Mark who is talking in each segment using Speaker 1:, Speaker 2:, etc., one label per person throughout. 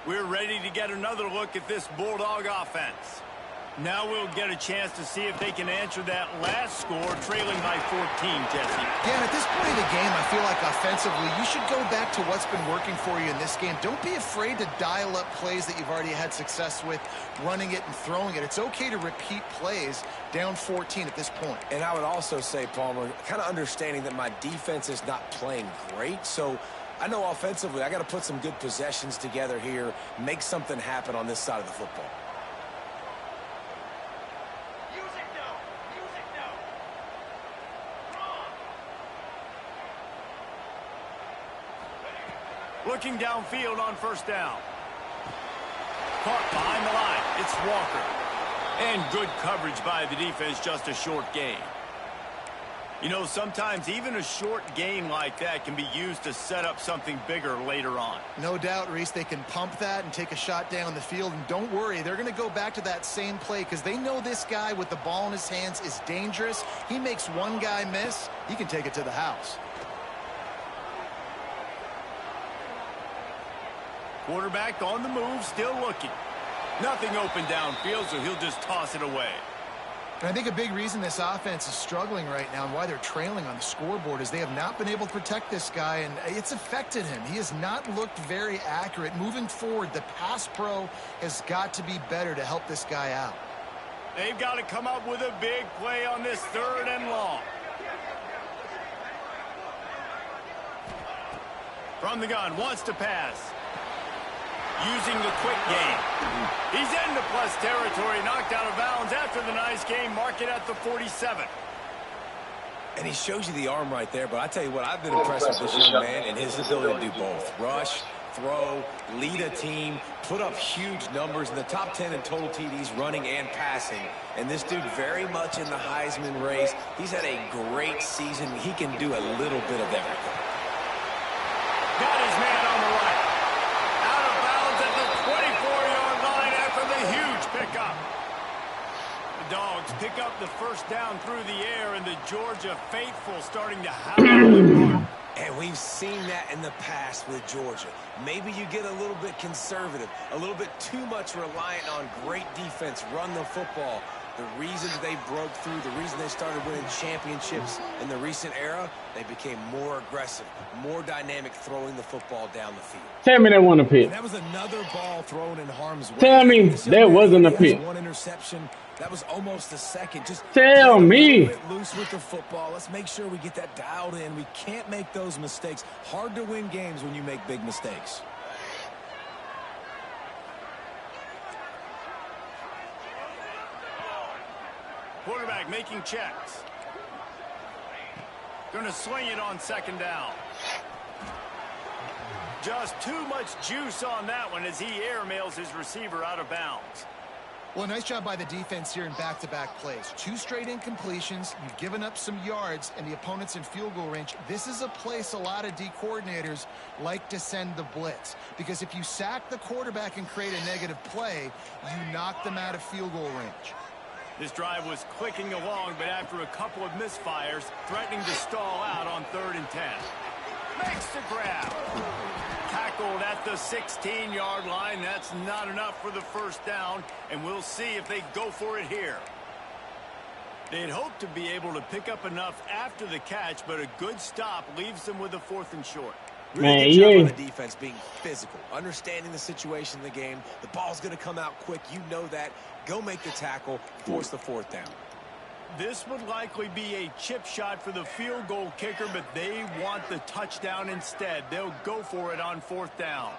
Speaker 1: We're ready to get another look at this Bulldog offense. Now we'll get a chance to see if they can answer that last score, trailing by 14, Jesse.
Speaker 2: Yeah, and at this point of the game, I feel like offensively, you should go back to what's been working for you in this game. Don't be afraid to dial up plays that you've already had success with, running it and throwing it. It's okay to repeat plays down 14 at this point.
Speaker 3: And I would also say, Palmer, kind of understanding that my defense is not playing great, so I know offensively I got to put some good possessions together here, make something happen on this side of the football.
Speaker 1: Looking downfield on first down. Caught behind the line. It's Walker. And good coverage by the defense, just a short gain. You know, sometimes even a short game like that can be used to set up something bigger later on.
Speaker 2: No doubt, Reese, they can pump that and take a shot down the field. And don't worry, they're going to go back to that same play because they know this guy with the ball in his hands is dangerous. He makes one guy miss, he can take it to the house.
Speaker 1: Quarterback on the move, still looking. Nothing open downfield, so he'll just toss it away.
Speaker 2: And I think a big reason this offense is struggling right now and why they're trailing on the scoreboard is they have not been able to protect this guy, and it's affected him. He has not looked very accurate. Moving forward, the pass pro has got to be better to help this guy out.
Speaker 1: They've got to come up with a big play on this 3rd and long. From the gun, wants to pass. Using the quick game. He's into plus territory, knocked out of bounds after the nice game. Mark it at the 47.
Speaker 3: And he shows you the arm right there, but I tell you what, I've been impressed with this young man and his ability to do both. Rush, throw, lead a team, put up huge numbers in the top 10 in total TDs, running and passing. And this dude very much in the Heisman race. He's had a great season. He can do a little bit of everything.
Speaker 1: Got his man on the right. Out of bounds at the 24-yard line after the huge pickup. The Dogs pick up the first down through the air, and the Georgia faithful starting to howl.
Speaker 3: And we've seen that in the past with Georgia. Maybe you get a little bit conservative, a little bit too much reliant on great defense, run the football. The reasons they broke through, the reason they started winning championships in the recent era, they became more aggressive, more dynamic throwing the football down the field.
Speaker 4: Tell me that wasn't a pick.
Speaker 3: And that was another ball thrown in harm's way.
Speaker 4: Tell me that wasn't a pick.
Speaker 3: One interception. That was almost a second. Just
Speaker 4: tell me.
Speaker 3: Loose with the football. Let's make sure we get that dialed in. We can't make those mistakes. Hard to win games when you make big mistakes.
Speaker 1: Quarterback making checks. Going to swing it on second down. Just too much juice on that one as he airmails his receiver out of bounds.
Speaker 2: Well, nice job by the defense here in back-to-back plays. 2 straight incompletions. You've given up some yards, and the opponent's in field goal range. This is a place a lot of D coordinators like to send the blitz. Because if you sack the quarterback and create a negative play, you knock them out of field goal range.
Speaker 1: This drive was clicking along, but after a couple of misfires, threatening to stall out on 3rd and 10. Makes the grab. Tackled at the 16-yard line. That's not enough for the first down, and we'll see if they go for it here. They'd hoped to be able to pick up enough after the catch, but a good stop leaves them with a 4th and short.
Speaker 3: Really good job on the defense being physical, understanding the situation in the game. The ball's going to come out quick. You know that. Go make the tackle, force the 4th down.
Speaker 1: This would likely be a chip shot for the field goal kicker, but they want the touchdown instead. They'll go for it on 4th down.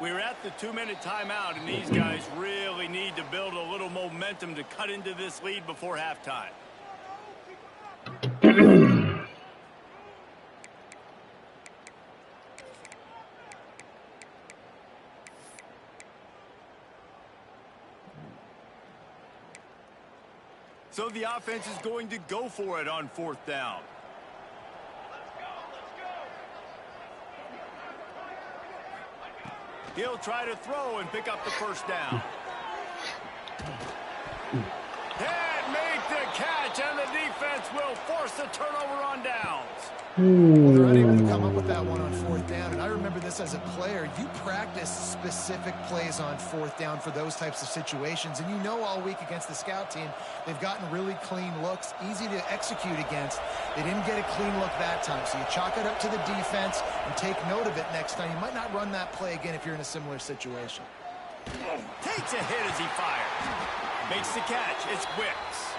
Speaker 1: We're at the 2-minute timeout, and these guys really need to build a little momentum to cut into this lead before halftime. So the offense is going to go for it on 4th down. He'll try to throw and pick up the first down. Can't make the catch, and the defense will force the turnover on downs.
Speaker 2: Well, they're unable to come up with that one on fourth down, and I remember this as a player. You practice specific plays on fourth down for those types of situations, and you know all week against the scout team, they've gotten really clean looks, easy to execute against. They didn't get a clean look that time, so you chalk it up to the defense and take note of it next time. You might not run that play again if you're in a similar situation.
Speaker 1: Takes a hit as he fires. Makes the catch. It's Wicks.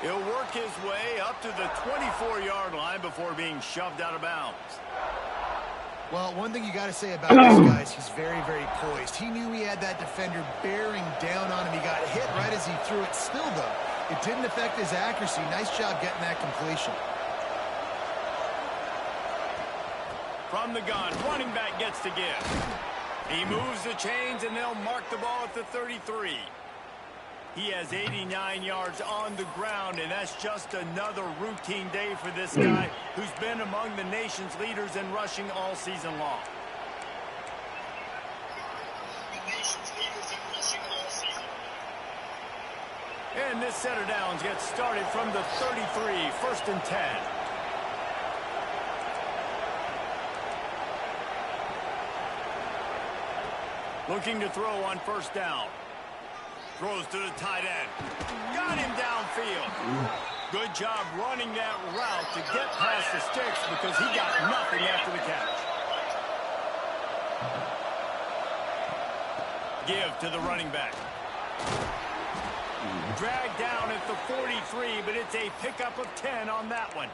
Speaker 1: He'll work his way up to the 24-yard line before being shoved out of bounds.
Speaker 2: Well, one thing you got to say about this guy is he's very, very poised. He knew he had that defender bearing down on him. He got hit right as he threw it. Still, though, it didn't affect his accuracy. Nice job getting that completion.
Speaker 1: From the gun, running back gets to give. He moves the chains, and they'll mark the ball at the 33. He has 89 yards on the ground, and that's just another routine day for this guy who's been among the nation's leaders in rushing all season long. And this set of downs gets started from the 33, 1st and 10. Looking to throw on first down. Throws to the tight end. Got him downfield. Good job running that route to get past the sticks because he got nothing after the catch. Give to the running back. Dragged down at the 43, but it's a pickup of 10 on that one.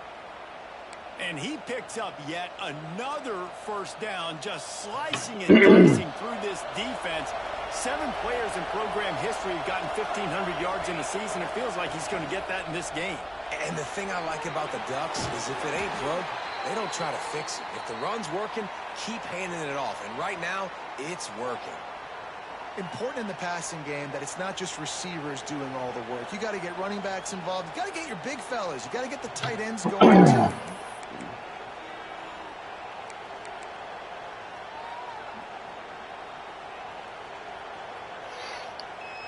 Speaker 1: And he picks up yet another first down, just slicing and dicing through this defense. 7 players in program history have gotten 1,500 yards in a season. It feels like he's going to get that in this game.
Speaker 3: And the thing I like about the Ducks is if it ain't broke, they don't try to fix it. If the run's working, keep handing it off. And right now, it's working.
Speaker 2: Important in the passing game that it's not just receivers doing all the work. You got to get running backs involved. You got to get your big fellas. You got to get the tight ends going too.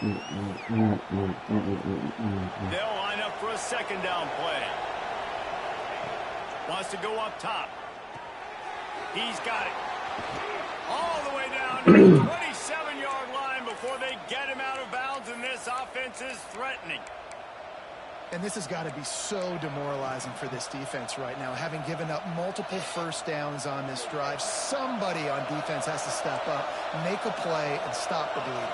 Speaker 1: They'll line up for a second down play. Wants to go up top. He's got it. All the way down to the 27-yard line before they get him out of bounds, and this offense is threatening.
Speaker 2: And this has got to be so demoralizing for this defense right now, having given up multiple first downs on this drive. Somebody on defense has to step up, make a play, and stop the bleed.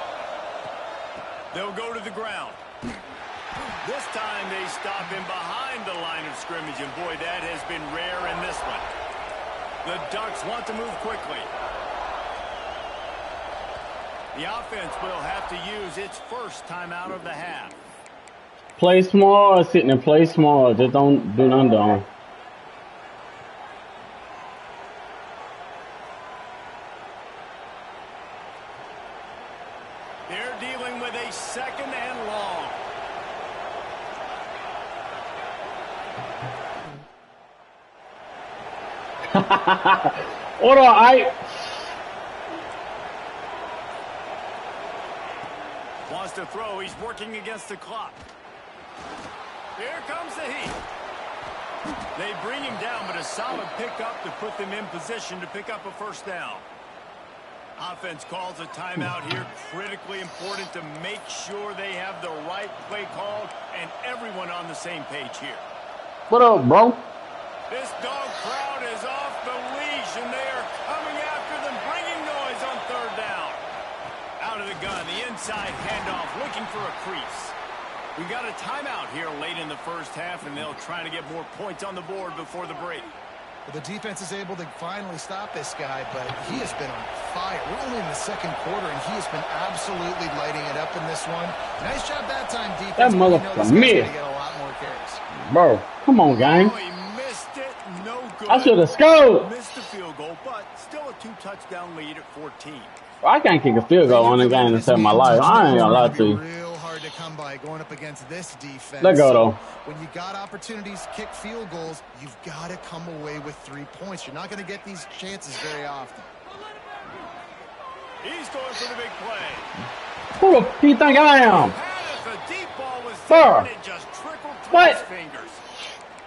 Speaker 1: They'll go to the ground. This time they stop him behind the line of scrimmage, and boy, that has been rare in this one. The Ducks want to move quickly. The offense will have to use its first timeout of the half.
Speaker 4: Play small, sitting and play small. Just don't do nothing dumb.
Speaker 1: They're dealing with a second and long.
Speaker 4: Hold on,
Speaker 1: Wants to throw. He's working against the clock. Here comes the heat. They bring him down, but a solid pickup to put them in position to pick up a first down. Offense calls a timeout here. Critically important to make sure they have the right play called and everyone on the same page here.
Speaker 4: What up, bro?
Speaker 1: This dog crowd is off the leash, and they are coming after them, bringing noise on third down. Out of the gun, the inside handoff, looking for a crease. We got a timeout here late in the first half, and they'll try to get more points on the board before the break.
Speaker 2: Well, the defense is able to finally stop this guy, but he has been on fire. We're only in the second quarter, and he has been absolutely lighting it up in this one. Nice job that time, defense.
Speaker 4: That motherfucker missed.
Speaker 2: Get a lot more carries.
Speaker 4: Bro, come on, gang.
Speaker 1: Oh, he missed it. No good.
Speaker 4: I should have scored.
Speaker 1: Missed the field goal, but still a 2-touchdown lead at 14.
Speaker 4: I can't kick a field goal on the game to save my life. I ain't gonna lie to you.
Speaker 2: Real hard to come by going up against this defense.
Speaker 4: Let go, though.
Speaker 2: When you got opportunities to kick field goals, you've got to come away with 3 points. You're not going to get these chances very often.
Speaker 1: He's going for the big play.
Speaker 4: Who the f*** you think I am?
Speaker 1: The deep ball
Speaker 4: Bro.
Speaker 1: And it just trickled through
Speaker 4: What?
Speaker 1: his fingers.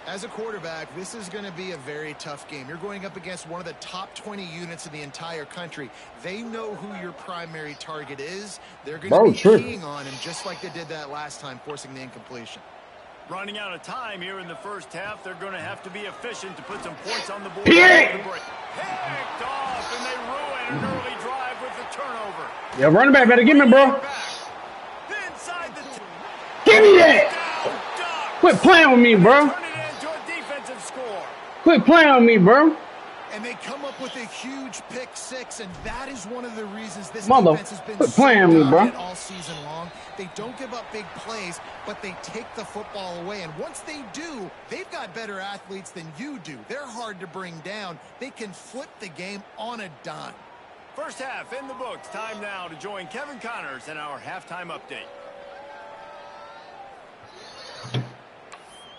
Speaker 2: As a quarterback, this is going to be a very tough game. You're going up against one of the top 20 units in the entire country. They know who your primary target is. They're going to be keying on him just like they did that last time, forcing the incompletion.
Speaker 1: Running out of time here in the first half. They're going to have to be efficient to put some points on the board.
Speaker 4: Yeah.
Speaker 1: Picked off, and they ruin an early drive with the turnover.
Speaker 4: Yeah, running back better give me, bro.
Speaker 1: Inside the
Speaker 4: Give me that. Quit playing with me, bro.
Speaker 1: Turn it into a defensive score.
Speaker 4: Quit playing with me, bro.
Speaker 2: And they come up with a huge pick six, and that is one of the reasons this
Speaker 4: Mother,
Speaker 2: defense has been
Speaker 4: quit
Speaker 2: so
Speaker 4: playing me, bro.
Speaker 2: dominant all season long. They don't give up big plays, but they take the football away. And once they do, they've got better athletes than you do. They're hard to bring down. They can flip the game on a dime.
Speaker 1: First half in the books. Time now to join Kevin Connors in our halftime update.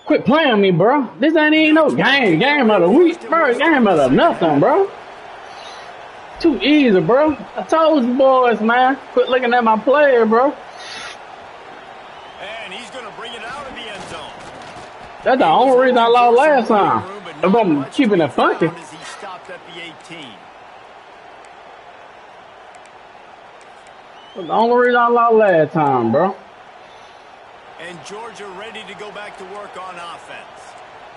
Speaker 4: Quit playing with me, bro. This ain't even no game. Game of the week, bro. Game of the nothing, bro. Too easy, bro. I told you boys, man. Quit looking at my player, bro.
Speaker 1: And he's going to bring it out of the end zone.
Speaker 4: That's the only reason I lost last time. If I'm keeping it funky.
Speaker 1: As he stopped at the 18.
Speaker 4: That's the only reason I lost last time, bro.
Speaker 1: And Georgia ready to go back to work on offense.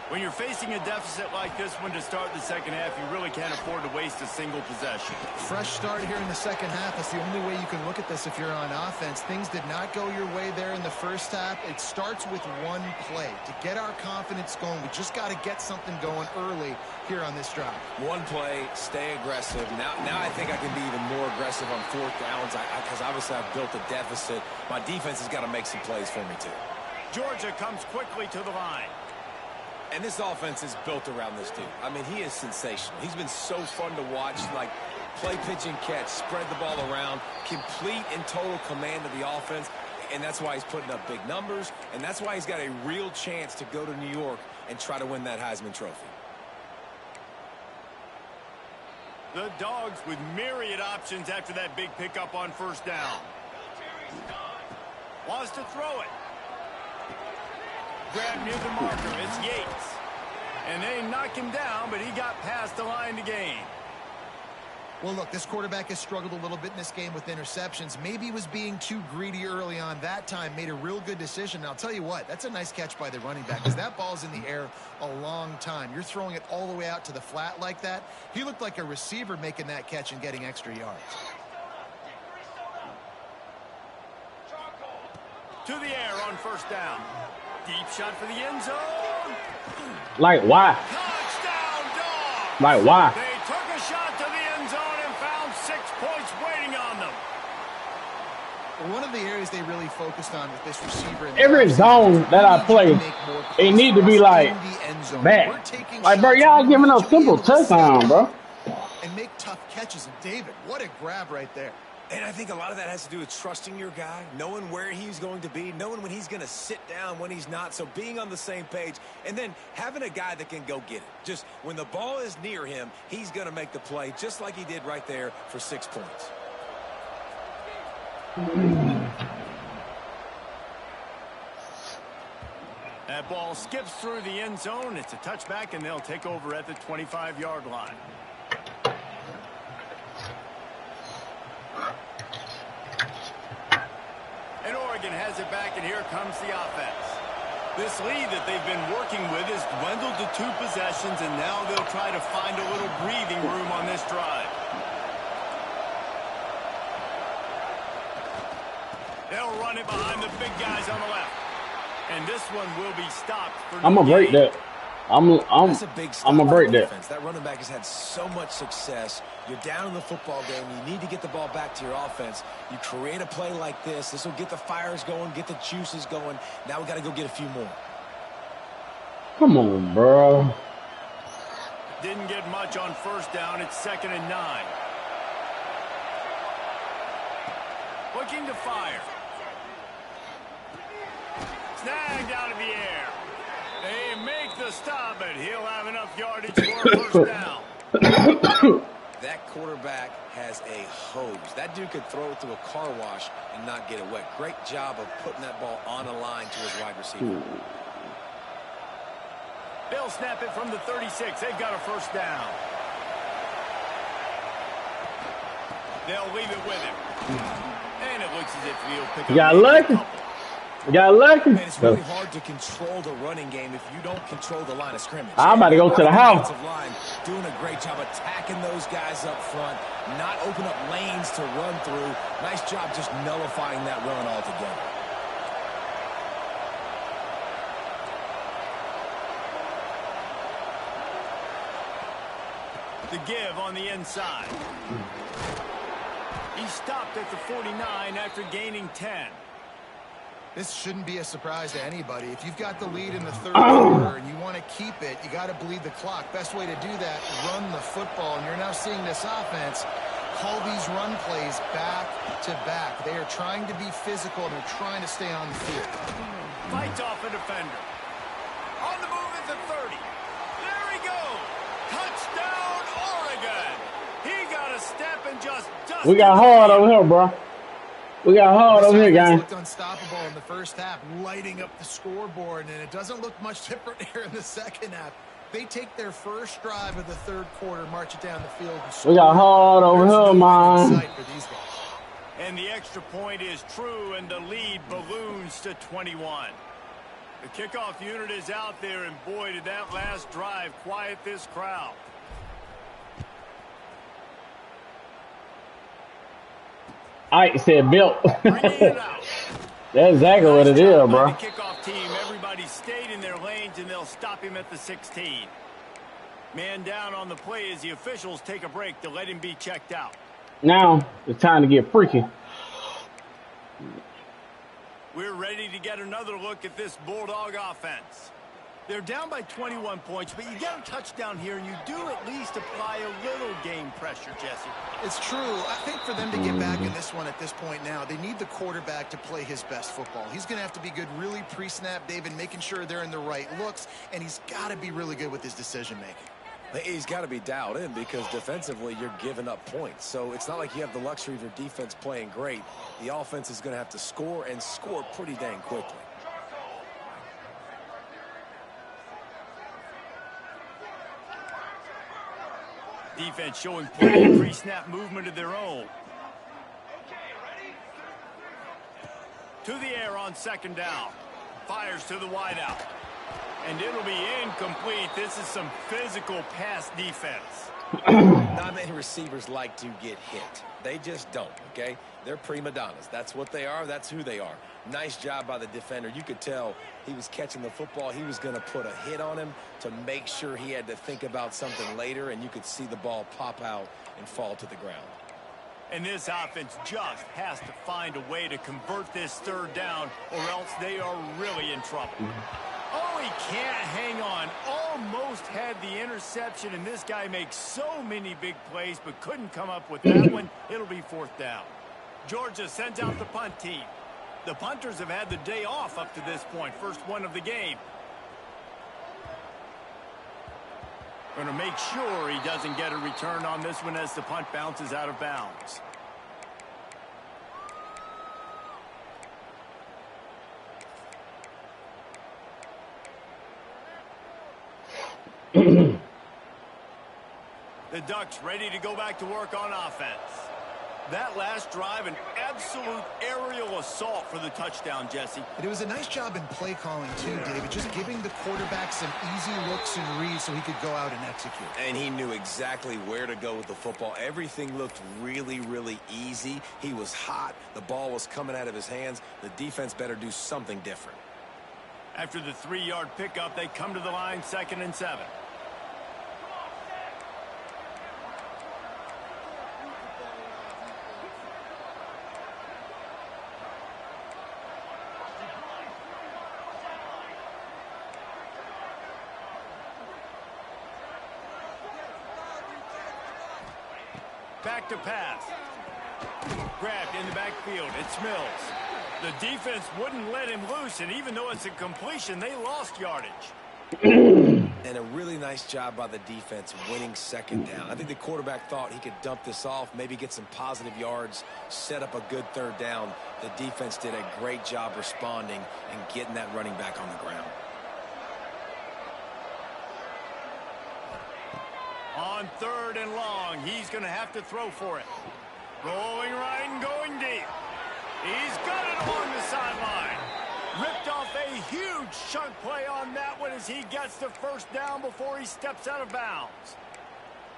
Speaker 1: When you're facing a deficit like this one to start the second half, you really can't afford to waste a single possession.
Speaker 2: Fresh start here in the second half. That's the only way you can look at this if you're on offense. Things did not go your way there in the first half. It starts with one play. To get our confidence going, we just got to get something going early here on this drive.
Speaker 3: One play, stay aggressive. Now I think I can be even more aggressive on fourth downs because obviously I've built a deficit. My defense has got to make some plays for me too.
Speaker 1: Georgia comes quickly to the line.
Speaker 3: And this offense is built around this dude. I mean, he is sensational. He's been so fun to watch, like play, pitch, and catch, spread the ball around, complete and total command of the offense. And that's why he's putting up big numbers, and that's why he's got a real chance to go to New York and try to win that Heisman Trophy.
Speaker 1: The Dogs with myriad options after that big pickup on first down. Wants to throw it. Grab near the marker. It's Yates. And they knock him down, but he got past the line to gain.
Speaker 2: Well, look, this quarterback has struggled a little bit in this game with interceptions. Maybe he was being too greedy early on that time, made a real good decision. And I'll tell you what, that's a nice catch by the running back because that ball's in the air a long time. You're throwing it all the way out to the flat like that. He looked like a receiver making that catch and getting extra yards.
Speaker 1: To the air on first down. Deep shot for the end zone.
Speaker 4: Like, why?
Speaker 1: Touchdown, Dogs.
Speaker 4: Like, why?
Speaker 1: They took a shot to the end zone and found 6 points waiting on them.
Speaker 2: One of the areas they really focused on with this receiver.
Speaker 4: Every zone that I play, it need to be like back. Like, bro, y'all giving up simple touchdown, bro.
Speaker 2: And make tough catches. And David, what a grab right there.
Speaker 3: And I think a lot of that has to do with trusting your guy, knowing where he's going to be, knowing when he's going to sit down, when he's not. So being on the same page, and then having a guy that can go get it. Just when the ball is near him, he's going to make the play, just like he did right there for 6 points.
Speaker 1: That ball skips through the end zone. It's a touchback, and they'll take over at the 25-yard line. And Oregon has it back, and here comes the offense. This lead that they've been working with has dwindled to 2 possessions, and now they'll try to find a little breathing room on this drive. They'll run it behind the big guys on the left. And this one will be stopped for
Speaker 4: I'm gonna break that.
Speaker 3: That's a big stop.
Speaker 4: I'm gonna break that.
Speaker 3: That running back has had so much success. You're down in the football game. You need to get the ball back to your offense. You create a play like this. This will get the fires going, get the juices going. Now we got to go get a few more.
Speaker 4: Come on, bro.
Speaker 1: Didn't get much on first down. It's 2nd and 9. Looking to fire. Snagged out of the air. They make the stop, but he'll have enough yardage for a first down.
Speaker 3: That quarterback has a hose. That dude could throw it through a car wash and not get it wet. Great job of putting that ball on a line to his wide receiver.
Speaker 1: They'll snap it from the 36. They've got a first down. They'll leave it with him. And it looks as if he'll pick up.
Speaker 4: You got lucky. You got lucky.
Speaker 3: Man, it's really hard to control the running game if you don't control the line of scrimmage.
Speaker 4: I'm about to go to the house.
Speaker 3: Line doing a great job attacking those guys up front, not open up lanes to run through. Nice job just nullifying that run altogether.
Speaker 1: The give on the inside. He stopped at the 49 after gaining 10.
Speaker 2: This shouldn't be a surprise to anybody. If you've got the lead in the third quarter and you want to keep it, you got to bleed the clock. Best way to do that, run the football. And you're now seeing this offense call these run plays back to back. They are trying to be physical, and they're trying to stay on the field.
Speaker 1: Fights off a defender. On the move at the 30. There he goes. Touchdown, Oregon. He got a step and just dusted.
Speaker 4: We got hard over here, bro. We got hard over here, gang.
Speaker 2: Looked unstoppable in the first half, lighting up the scoreboard, and it doesn't look much different here in the second half. They take their first drive of the third quarter, march it down the field. And
Speaker 4: we got hard over here, man.
Speaker 1: And the extra point is true, and the lead balloons to 21. The kickoff unit is out there, and boy, did that last drive quiet this crowd.
Speaker 4: Ike said built. That's exactly what it is, bro.
Speaker 1: The kickoff team, everybody stayed in their lanes, and they'll stop him at the 16. Man down on the play as the officials take a break to let him be checked out.
Speaker 4: Now it's time to get freaky.
Speaker 1: We're ready to get another look at this Bulldog offense. They're down by 21 points, but you get a touchdown here, and you do at least apply a little game pressure, Jesse.
Speaker 2: It's true. I think for them to get back in this one at this point now, they need the quarterback to play his best football. He's going to have to be good really pre-snap, David, making sure they're in the right looks, and he's got to be really good with his decision-making.
Speaker 3: He's got to be dialed in because defensively you're giving up points. So it's not like you have the luxury of your defense playing great. The offense is going to have to score and score pretty dang quickly.
Speaker 1: Defense showing plenty of pre-snap movement of their own. To the air on second down. Fires to the wideout. And it'll be incomplete. This is some physical pass defense.
Speaker 3: Not many receivers like to get hit. They just don't, okay? They're prima donnas. That's what they are. That's who they are. Nice job by the defender. You could tell he was catching the football. He was going to put a hit on him to make sure he had to think about something later, and you could see the ball pop out and fall to the ground.
Speaker 1: And this offense just has to find a way to convert this third down, or else they are really in trouble. Oh, he can't hang on. Almost had the interception, and this guy makes so many big plays, but couldn't come up with that one. It'll be fourth down. Georgia sends out the punt team. The punters have had the day off up to this point. First one of the game. Going to make sure he doesn't get a return on this one as the punt bounces out of bounds. The Ducks ready to go back to work on offense. That last drive, an absolute aerial assault for the touchdown, Jesse.
Speaker 2: It was a nice job in play calling, too, David, just giving the quarterback some easy looks and reads so he could go out and execute.
Speaker 3: And he knew exactly where to go with the football. Everything looked really, really easy. He was hot. The ball was coming out of his hands. The defense better do something different.
Speaker 1: After the 3-yard pickup, they come to the line, 2nd and 7. Back to pass. Grabbed in the backfield. It's Mills. The defense wouldn't let him loose, and even though it's a completion, they lost yardage.
Speaker 3: And a really nice job by the defense winning second down. I think the quarterback thought he could dump this off, maybe get some positive yards, set up a good third down. The defense did a great job responding and getting that running back on the ground.
Speaker 1: On 3rd and long, he's going to have to throw for it. Rolling right and going deep. He's got it along the sideline. Ripped off a huge chunk play on that one as he gets the first down before he steps out of bounds.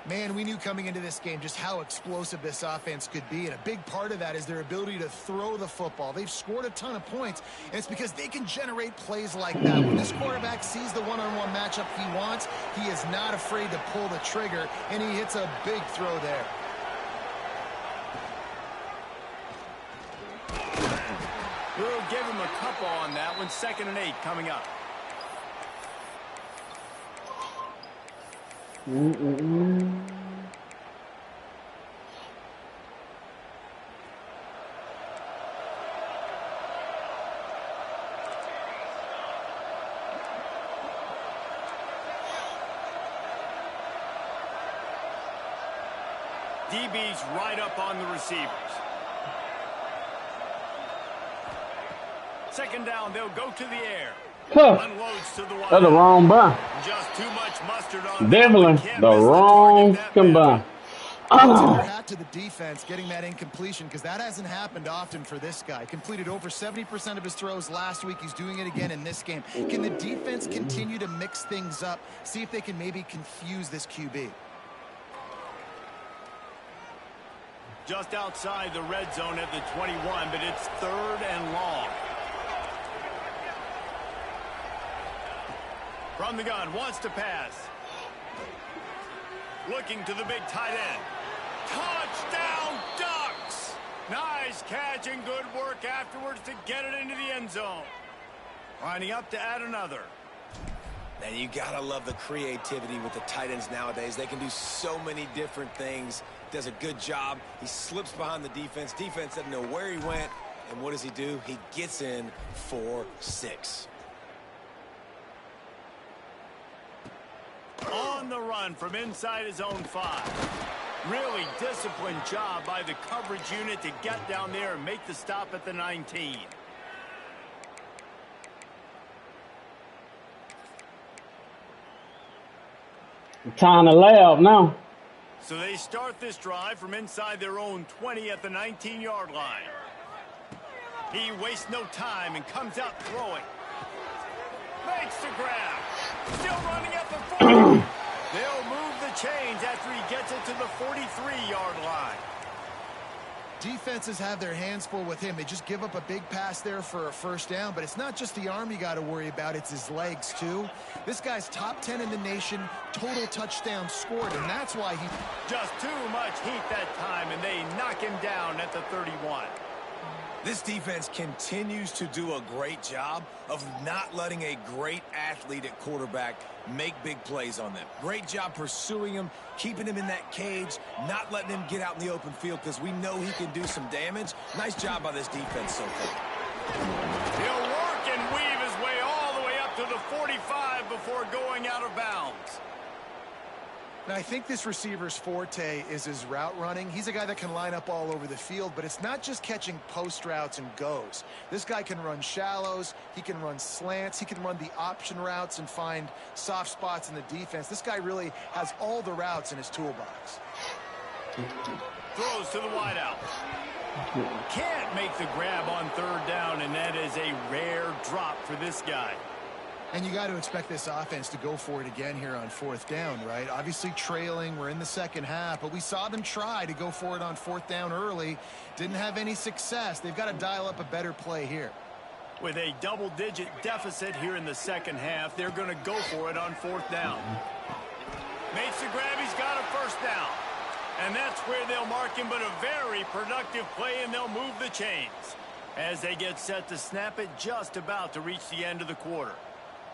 Speaker 2: Man, we knew coming into this game just how explosive this offense could be, and a big part of that is their ability to throw the football. They've scored a ton of points, and it's because they can generate plays like that. When this quarterback sees the one-on-one matchup he wants, he is not afraid to pull the trigger, and he hits a big throw there.
Speaker 1: We'll give him a couple on that one. 2nd and 8 coming up. DB's right up on the receivers. 2nd down, they'll go to the air. Unloads to the wide.
Speaker 4: That's the wrong buy.
Speaker 1: Just too much mustard on
Speaker 4: Definitely the wrong combine.
Speaker 2: Hat to the defense getting that incompletion, because that hasn't happened often for this guy. Completed over 70% of his throws last week. He's doing it again in this game. Can the defense continue to mix things up? See if they can maybe confuse this QB.
Speaker 1: Just outside the red zone at the 21, but it's 3rd and long. From the gun, wants to pass. Looking to the big tight end. Touchdown, Ducks! Nice catch and good work afterwards to get it into the end zone. Lining up to add another.
Speaker 3: And you gotta love the creativity with the tight ends nowadays. They can do so many different things. Does a good job. He slips behind the defense. Defense doesn't know where he went. And what does he do? He gets in for 6.
Speaker 1: On the run from inside his own 5. Really disciplined job by the coverage unit to get down there and make the stop at the 19.
Speaker 4: Time to lay out now.
Speaker 1: So they start this drive from inside their own 20 at the 19-yard line. He wastes no time and comes out throwing. Makes the grab. Still running at the 40. They'll move the chains after he gets it to the 43-yard line.
Speaker 2: Defenses have their hands full with him. They just give up a big pass there for a first down, but it's not just the arm you got to worry about, it's his legs too. This guy's top 10 in the nation, total touchdowns scored, and that's why he...
Speaker 1: Just too much heat that time, and they knock him down at the 31.
Speaker 3: This defense continues to do a great job of not letting a great athlete at quarterback make big plays on them. Great job pursuing him, keeping him in that cage, not letting him get out in the open field because we know he can do some damage. Nice job by this defense so far.
Speaker 1: He'll work and weave his way all the way up to the 45 before going out of bounds.
Speaker 2: Now, I think this receiver's forte is his route running. He's a guy that can line up all over the field, but it's not just catching post routes and goes. This guy can run shallows, he can run slants, he can run the option routes and find soft spots in the defense. This guy really has all the routes in his toolbox.
Speaker 1: Throws to the wideout. Can't make the grab on 3rd down, and that is a rare drop for this guy.
Speaker 2: And you got to expect this offense to go for it again here on 4th down, right? Obviously trailing, we're in the second half, but we saw them try to go for it on 4th down early. Didn't have any success. They've got to dial up a better play here.
Speaker 1: With a double-digit deficit here in the second half, they're going to go for it on 4th down. Makes the grab, he's got a first down. And that's where they'll mark him, but a very productive play, and they'll move the chains as they get set to snap it, just about to reach the end of the quarter.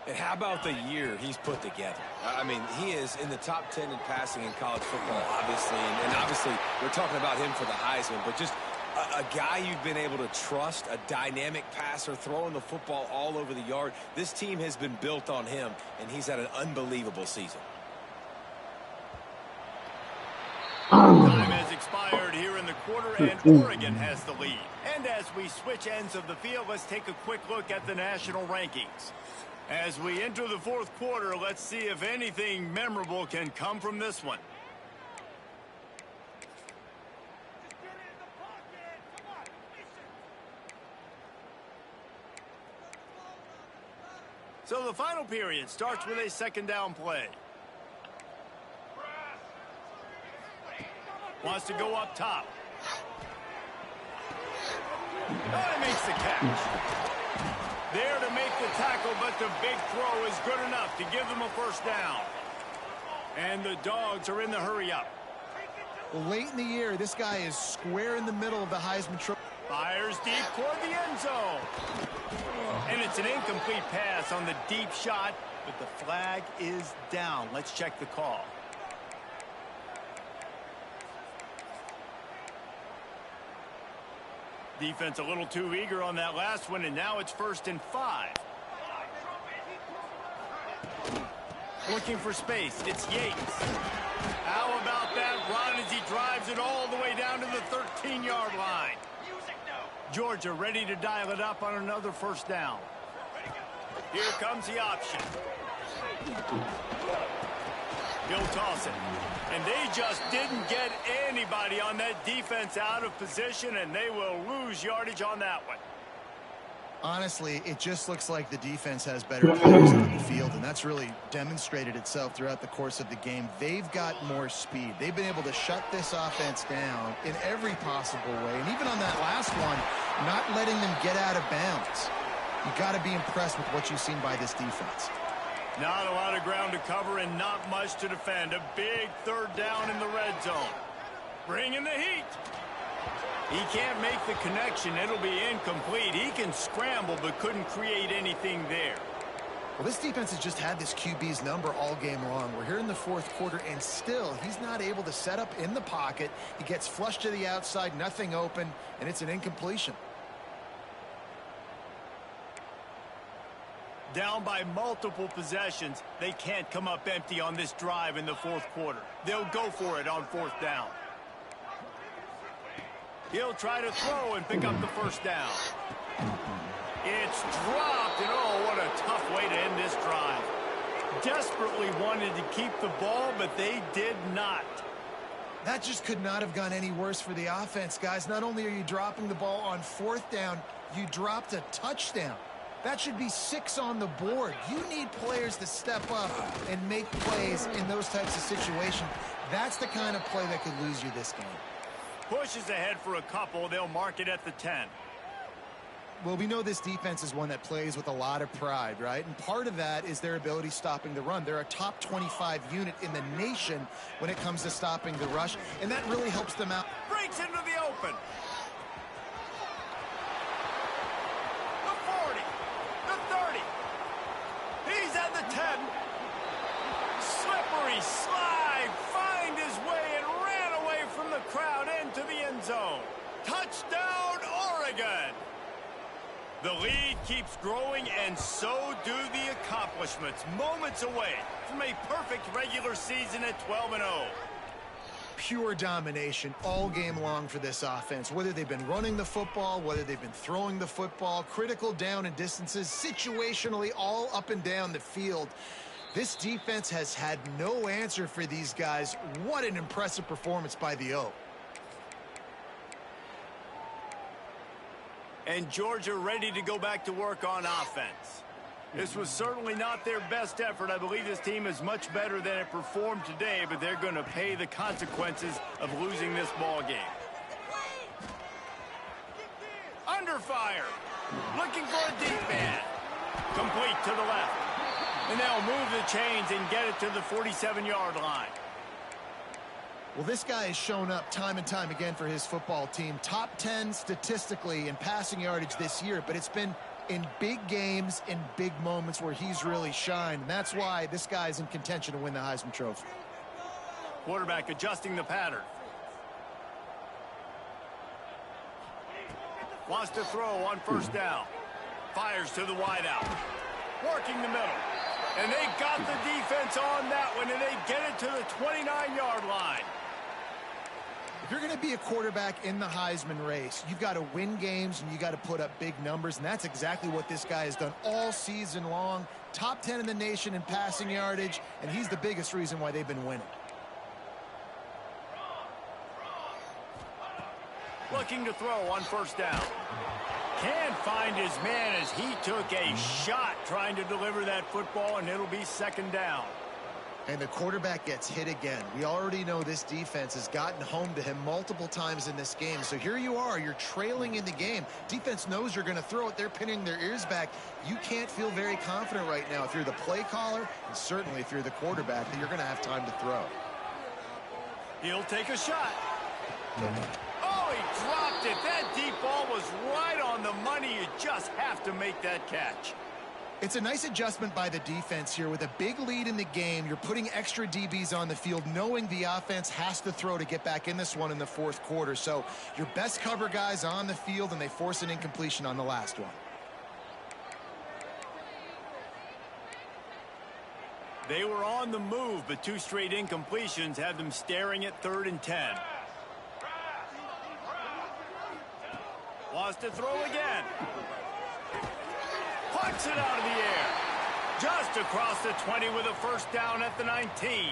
Speaker 3: And how about the year he's put together? I mean, he is in the top 10 in passing in college football, obviously. And obviously, we're talking about him for the Heisman. But just A guy you've been able to trust, a dynamic passer, throwing the football all over the yard. This team has been built on him, and he's had an unbelievable season.
Speaker 1: Time has expired here in the quarter, and Oregon has the lead. And as we switch ends of the field, let's take a quick look at the national rankings. As we enter the fourth quarter, let's see if anything memorable can come from this one. So the final period starts with a second down play. Wants to go up top. Oh, he makes the catch. There to make the tackle, but the big throw is good enough to give them a first down. And the Dogs are in the hurry-up.
Speaker 2: Well, late in the year, this guy is square in the middle of the Heisman Trophy.
Speaker 1: Fires deep toward the end zone. And it's an incomplete pass on the deep shot, but the flag is down. Let's check the call. Defense a little too eager on that last one, and now it's 1st and 5. Looking for space. It's Yates. How about that run as he drives it all the way down to the 13-yard line? Georgia ready to dial it up on another first down. Here comes the option. He'll toss it. And they just didn't get anybody on that defense out of position, and they will lose yardage on that one.
Speaker 2: Honestly, it just looks like the defense has better players on the field, and that's really demonstrated itself throughout the course of the game. They've got more speed. They've been able to shut this offense down in every possible way, and even on that last one, not letting them get out of bounds. You've got to be impressed with what you've seen by this defense.
Speaker 1: Not a lot of ground to cover and not much to defend. A big third down in the red zone. Bringing the heat. He can't make the connection. It'll be incomplete. He can scramble but couldn't create anything there.
Speaker 2: Well, this defense has just had this QB's number all game long. We're here in the fourth quarter, and still he's not able to set up in the pocket. He gets flushed to the outside, nothing open, and it's an incompletion.
Speaker 1: Down by multiple possessions, they can't come up empty on this drive in the fourth quarter. They'll go for it on 4th down. He'll try to throw and pick up the first down. It's dropped, and oh, what a tough way to end this drive. Desperately wanted to keep the ball, but they did not.
Speaker 2: That just could not have gone any worse for the offense, guys. Not only are you dropping the ball on 4th down, you dropped a touchdown. That should be 6 on the board. You need players to step up and make plays in those types of situations. That's the kind of play that could lose you this game.
Speaker 1: Pushes ahead for a couple. They'll mark it at the 10.
Speaker 2: Well, we know this defense is one that plays with a lot of pride, right? And part of that is their ability stopping the run. They're a top 25 unit in the nation when it comes to stopping the rush, and that really helps them out.
Speaker 1: Breaks into the open. The 40. The 30. He's at the 10. Slippery slide. Find his way and ran away from the crowd into the end zone. Touchdown, Oregon. The lead keeps growing, and so do the accomplishments. Moments away from a perfect regular season at 12-0.
Speaker 2: Pure domination all game long for this offense. Whether they've been running the football, whether they've been throwing the football, critical down and distances, situationally all up and down the field. This defense has had no answer for these guys. What an impressive performance by the O.
Speaker 1: And Georgia ready to go back to work on offense. This was certainly not their best effort. I believe this team is much better than it performed today, but they're going to pay the consequences of losing this ball game. Under fire. Looking for a deep man. Complete to the left. And they'll move the chains and get it to the 47-yard line.
Speaker 2: Well, this guy has shown up time and time again for his football team. Top 10 statistically in passing yardage this year, but it's been in big games, in big moments where he's really shined. And that's why this guy is in contention to win the Heisman Trophy.
Speaker 1: Quarterback adjusting the pattern. Wants to throw on first down. Fires to the wideout. Working the middle. And they got the defense on that one, and they get it to the 29-yard line.
Speaker 2: If you're going to be a quarterback in the Heisman race, you've got to win games and you got to put up big numbers, and that's exactly what this guy has done all season long. Top 10 in the nation in passing yardage, and he's the biggest reason why they've been winning.
Speaker 1: Looking to throw on first down. Can't find his man as he took a shot trying to deliver that football, and it'll be second down.
Speaker 2: And the quarterback gets hit again. We already know this defense has gotten home to him multiple times in this game. So here you are, you're trailing in the game. Defense knows you're going to throw it. They're pinning their ears back. You can't feel very confident right now if you're the play caller, and certainly if you're the quarterback, that you're going to have time to throw.
Speaker 1: He'll take a shot. Oh, he dropped it. That deep ball was right on the money. You just have to make that catch.
Speaker 2: It's a nice adjustment by the defense here. With a big lead in the game, you're putting extra DBs on the field, knowing the offense has to throw to get back in this one in the fourth quarter. So your best cover guys on the field, and they force an incompletion on the last one.
Speaker 1: They were on the move, but two straight incompletions had them staring at 3rd and 10. Wants to throw again. Puts it out of the air. Just across the 20 with a first down at the 19.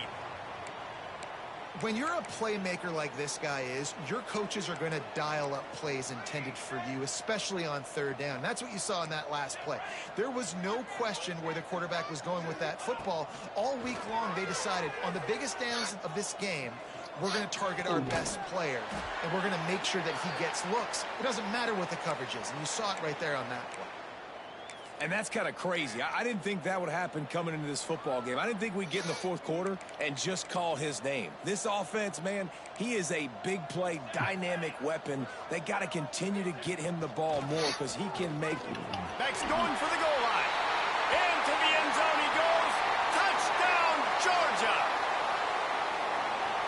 Speaker 2: When you're a playmaker like this guy is, your coaches are going to dial up plays intended for you, especially on 3rd down. That's what you saw in that last play. There was no question where the quarterback was going with that football. All week long, they decided on the biggest downs of this game, we're going to target our best player, and we're going to make sure that he gets looks. It doesn't matter what the coverage is, and you saw it right there on that play.
Speaker 3: And that's kind of crazy. I didn't think that would happen coming into this football game. I didn't think we'd get in the fourth quarter and just call his name. This offense, man, he is a big play, dynamic weapon. They got to continue to get him the ball more because he can make it.
Speaker 1: Beck's going for the goal line. Into the end zone he goes. Touchdown, Georgia.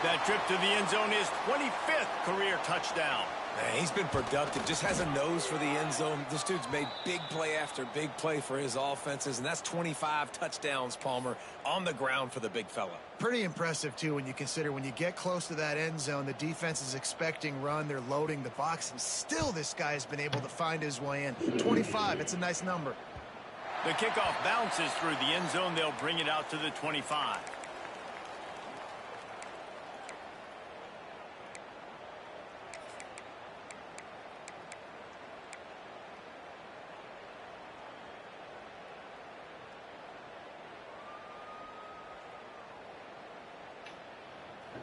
Speaker 1: That trip to the end zone is 25th career touchdown.
Speaker 3: Man, he's been productive, just has a nose for the end zone. This dude's made big play after big play for his offenses, and that's 25 touchdowns, Palmer, on the ground for the big fella.
Speaker 2: Pretty impressive, too, when you consider when you get close to that end zone, the defense is expecting run, they're loading the box, and still this guy has been able to find his way in. 25, it's a nice number.
Speaker 1: The kickoff bounces through the end zone. They'll bring it out to the 25.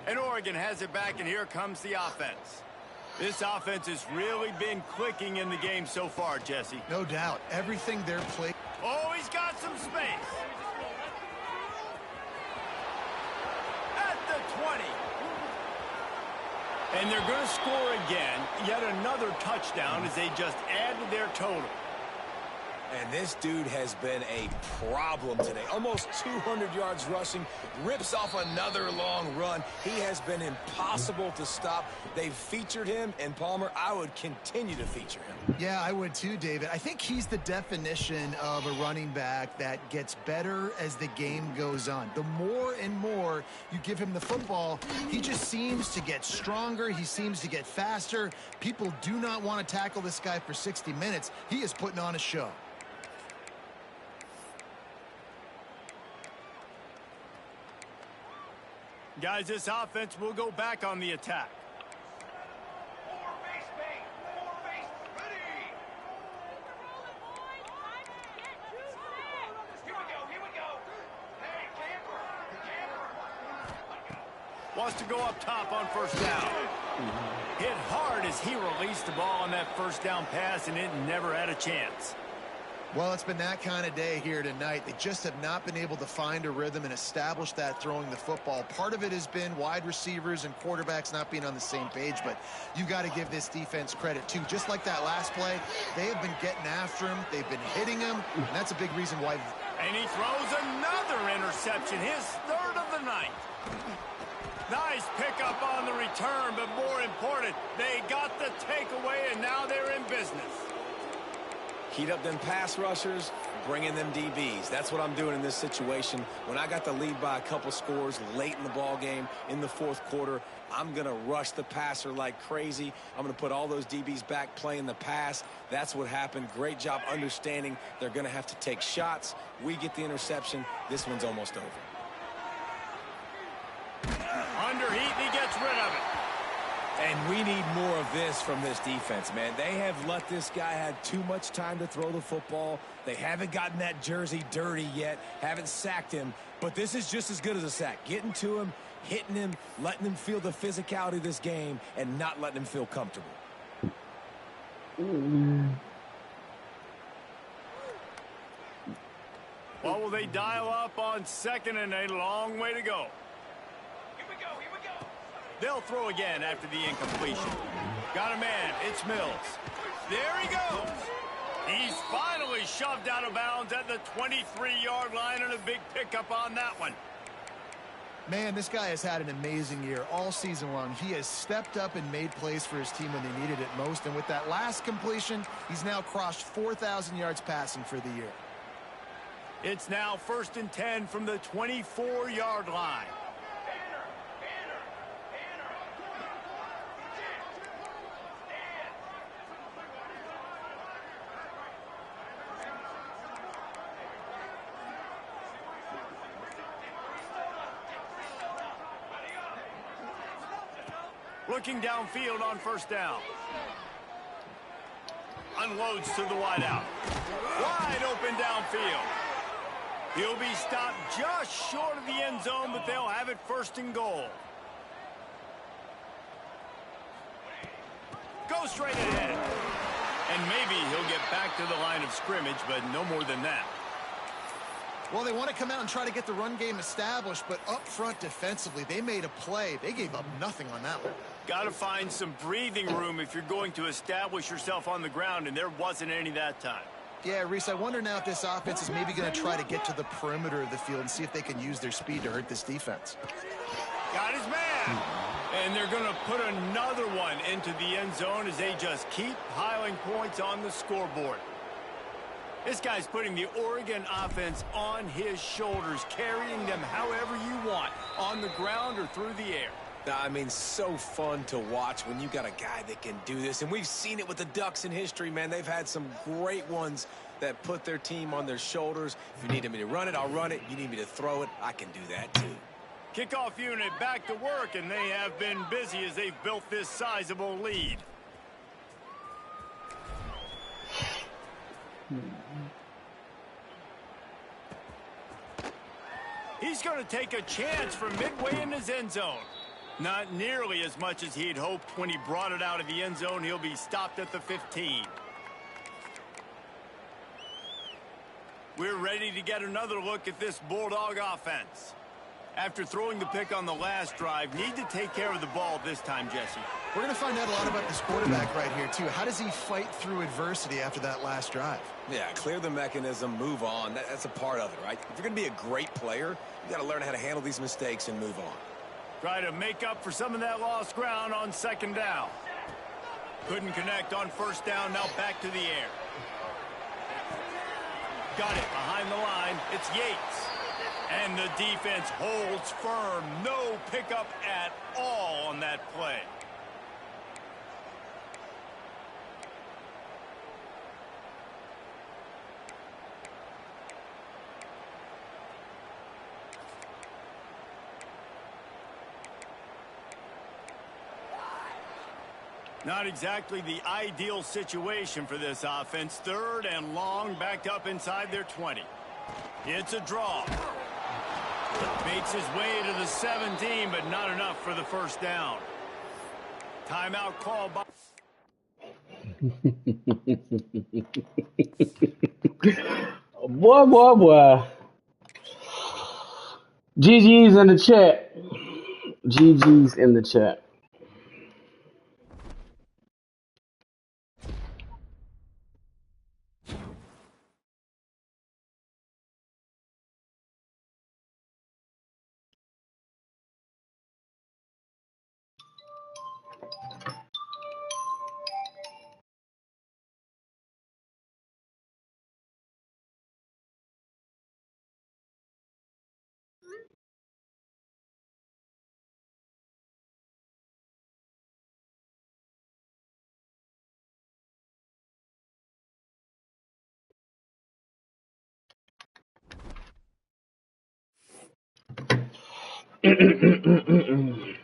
Speaker 1: And Oregon has it back, and here comes the offense. This offense has really been clicking in the game so far, Jesse.
Speaker 2: No doubt. Everything they're playing.
Speaker 1: Oh, he's got some space. At the 20. And they're going to score again. Yet another touchdown as they just add to their total.
Speaker 3: And this dude has been a problem today. Almost 200 yards rushing, rips off another long run. He has been impossible to stop. They've featured him, and Palmer, I would continue to feature him.
Speaker 2: Yeah, I would too, David. I think he's the definition of a running back that gets better as the game goes on. The more and more you give him the football, he just seems to get stronger. He seems to get faster. People do not want to tackle this guy for 60 minutes. He is putting on a show.
Speaker 1: Guys, this offense will go back on the attack. Wants to go up top on first down. Hit hard as he released the ball on that first down pass, and it never had a chance.
Speaker 2: Well, it's been that kind of day here tonight. They just have not been able to find a rhythm and establish that throwing the football. Part of it has been wide receivers and quarterbacks not being on the same page, but you got to give this defense credit too. Just like that last play, they have been getting after him. They've been hitting him, and that's a big reason why.
Speaker 1: And he throws another interception, his 3rd of the night. Nice pickup on the return, but more important, they got the takeaway, and now they're in business.
Speaker 3: Heat up them pass rushers, bring in them DBs. That's what I'm doing in this situation. When I got the lead by a couple scores late in the ball game, in the fourth quarter, I'm going to rush the passer like crazy. I'm going to put all those DBs back playing the pass. That's what happened. Great job understanding they're going to have to take shots. We get the interception. This one's almost over.
Speaker 1: Under heat, and he gets rid of it.
Speaker 3: And we need more of this from this defense, man. They have let this guy have too much time to throw the football. They haven't gotten that jersey dirty yet, haven't sacked him. But this is just as good as a sack. Getting to him, hitting him, letting him feel the physicality of this game, and not letting him feel comfortable.
Speaker 1: What will they dial up on second and a long way to go? They'll throw again after the incompletion. Got a man. It's Mills. There he goes. He's finally shoved out of bounds at the 23-yard line, and a big pickup on that one.
Speaker 2: Man, this guy has had an amazing year all season long. He has stepped up and made plays for his team when they needed it most. And with that last completion, he's now crossed 4,000 yards passing for the year.
Speaker 1: It's now 1st and 10 from the 24-yard line. Looking downfield on 1st down. Unloads to the wideout. Wide open downfield. He'll be stopped just short of the end zone, but they'll have it 1st and goal. Go straight ahead. And maybe he'll get back to the line of scrimmage, but no more than that.
Speaker 2: Well, they want to come out and try to get the run game established, but up front defensively, they made a play. They gave up nothing on that one.
Speaker 1: Got to find some breathing room if you're going to establish yourself on the ground, and there wasn't any that time.
Speaker 2: Yeah, Reese, I wonder now if this offense is maybe going to try to get to the perimeter of the field and see if they can use their speed to hurt this defense.
Speaker 1: Got his man. And they're going to put another one into the end zone as they just keep piling points on the scoreboard. This guy's putting the Oregon offense on his shoulders, carrying them however you want, on the ground or through the air.
Speaker 3: I mean, so fun to watch when you got a guy that can do this. And we've seen it with the Ducks in history, man. They've had some great ones that put their team on their shoulders. If you need me to run it, I'll run it. You need me to throw it, I can do that too.
Speaker 1: Kickoff unit back to work, and they have been busy as they've built this sizable lead. He's going to take a chance from midway in his end zone. Not nearly as much as he'd hoped when he brought it out of the end zone. He'll be stopped at the 15. We're ready to get another look at this Bulldog offense. After throwing the pick on the last drive, need to take care of the ball this time, Jesse.
Speaker 2: We're going to find out a lot about this quarterback right here, too. How does he fight through adversity after that last drive?
Speaker 3: Yeah, clear the mechanism, move on. That's a part of it, right? If you're going to be a great player, you got to learn how to handle these mistakes and move on.
Speaker 1: Try to make up for some of that lost ground on 2nd down. Couldn't connect on 1st down, now back to the air. Got it behind the line. It's Yates. And the defense holds firm. No pickup at all on that play. Not exactly the ideal situation for this offense. 3rd and long, backed up inside their 20. It's a draw. Makes his way to the 17, but not enough for the 1st down. Timeout called by...
Speaker 4: Boy. GG's in the chat. GG's in the chat. That's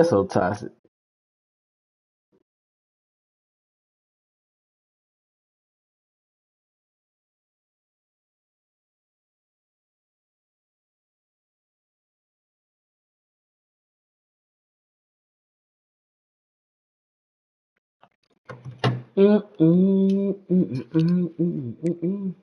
Speaker 4: so toxic. Mm-mm, mm-mm, mm-mm, mm-mm.